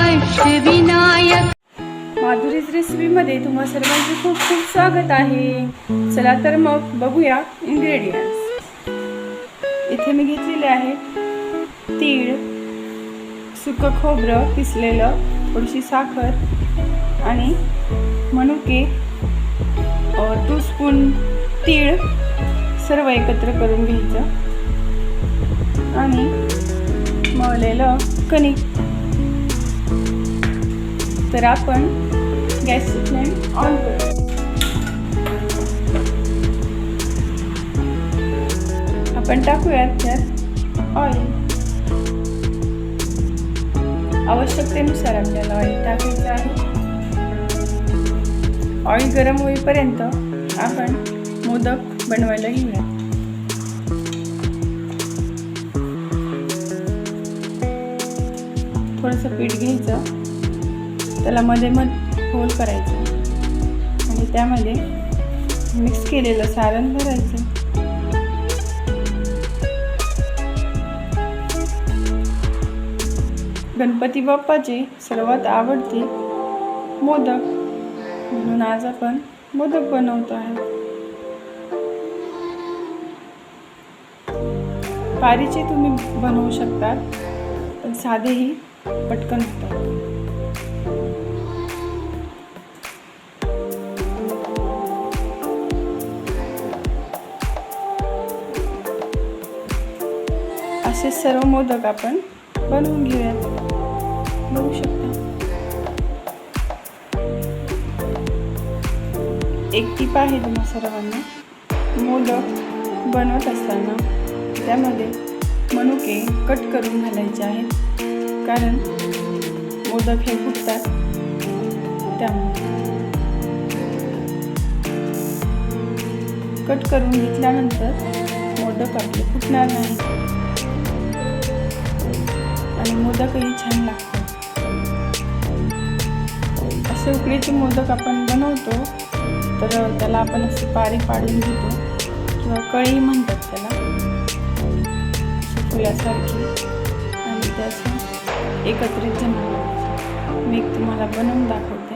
अष्टविनायक। माधुरीज रेसिपीमध्ये तुम्हा सर्वांचे खूप खूप स्वागत आहे। चला तर मग बघूया इंग्रेडियंट्स। इथे मी घेतलेले आहे तीळ, सुकं खोबरं किसलेलं, थोडीशी साखर आणि मनुके, 2 स्पून तीळ सर्व एकत्र करून घ्यायचं आणि मळलेलं कणिक। तर आपण गॅसची फ्लेम ऑन करू। आपण टाकूयात त्यात ऑइल। आवश्यकतेनुसार आपल्याला ऑइल टाकायचं आहे। ऑइल गरम होईपर्यंत आपण मोदक बनवायला घेऊया। थोडंसं पीठ घ्यायचं, त्याला मध्ये होल करायचं आणि त्यामध्ये मिक्स केलेलं सारण भरायचं। गणपती बाप्पाचे सर्वात आवडते मोदक, म्हणून आज आपण मोदक बनवतो आहे। पारीचे तुम्ही बनवू शकता, पण साधेही पटकन होतात। असे सर्व मोदक आपण बनवून घेऊयात। बघू शकता। एक टीप आहे तुम्हा सर्वांना, मोदक बनवत असताना त्यामध्ये मनुके कट करून घालायचे आहेत, कारण मोदक हे फुटतात त्यामुळे। कट करून घेतल्यानंतर मोदक आपले फुटणार नाही आणि मोदकही छान लागतात। असे उकडीचे मोदक आपण बनवतो तर त्याला आपण असे पारी पाडून घेतो, किंवा कळी म्हणतात त्याला, फुलासारखी, आणि त्याचं एकत्रित जमा करायचं। मी तुम्हाला बनवून दाखवते।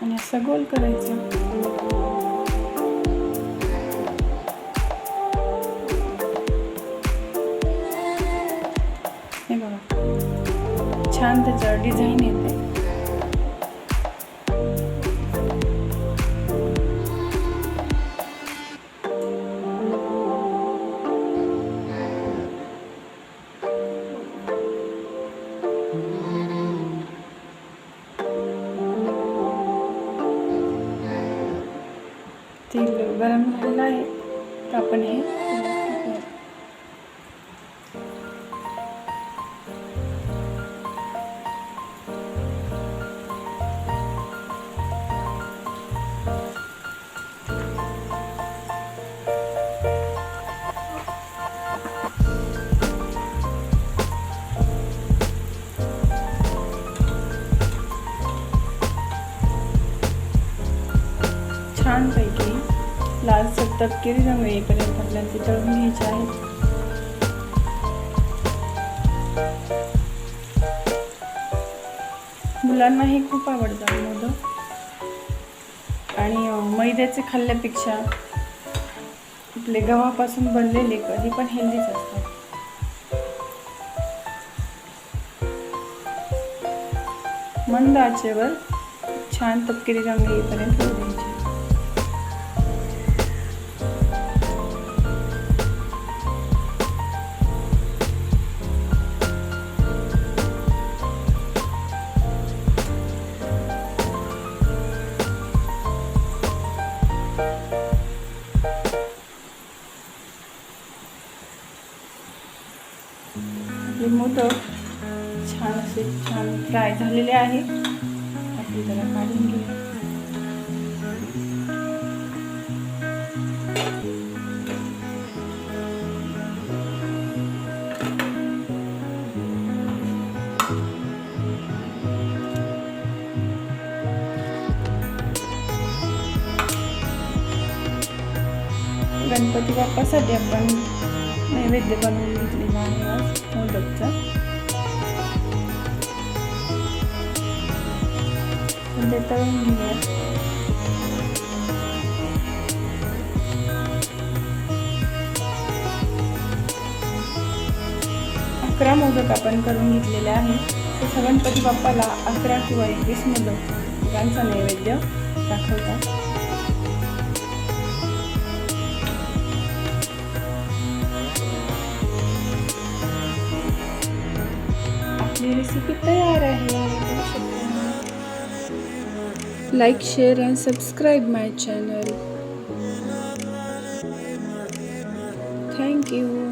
आणि असं गोल करायचं। हे बघा, छान त्याचं डिझाईन येते। तेल गरम झालेलं आहे, तर आपण हे छानपैकी लालसर तपकिरी रंग येईपर्यंत आपल्याला ते तळून घ्यायचे आहेत। मुलांनाही खूप आवडतात मोदक, आणि मैद्याचे खाल्ल्यापेक्षा आपले गव्हापासून बनलेले कधी पण हेल्दीच असतात। मंद आचेवर छान तपकिरी रंग येईपर्यंत तळून घ्यायचे। आपले मोदक छान फ्राय झालेले आहे। आपण त्याला काढून घेऊ। गणपती बाप्पासाठी आपण नैवेद्य बनवून घेतलेला आहे आज। आपण ते तळून घेऊया. अकरा मोदक आपण करून घेतलेले आहे. तसं गणपती बाप्पाला 11 किंवा 21 मोदक यांचा नैवेद्य दाखवतात. आपली रेसिपी तयार आहे. Like, share and subscribe my channel. Thank you.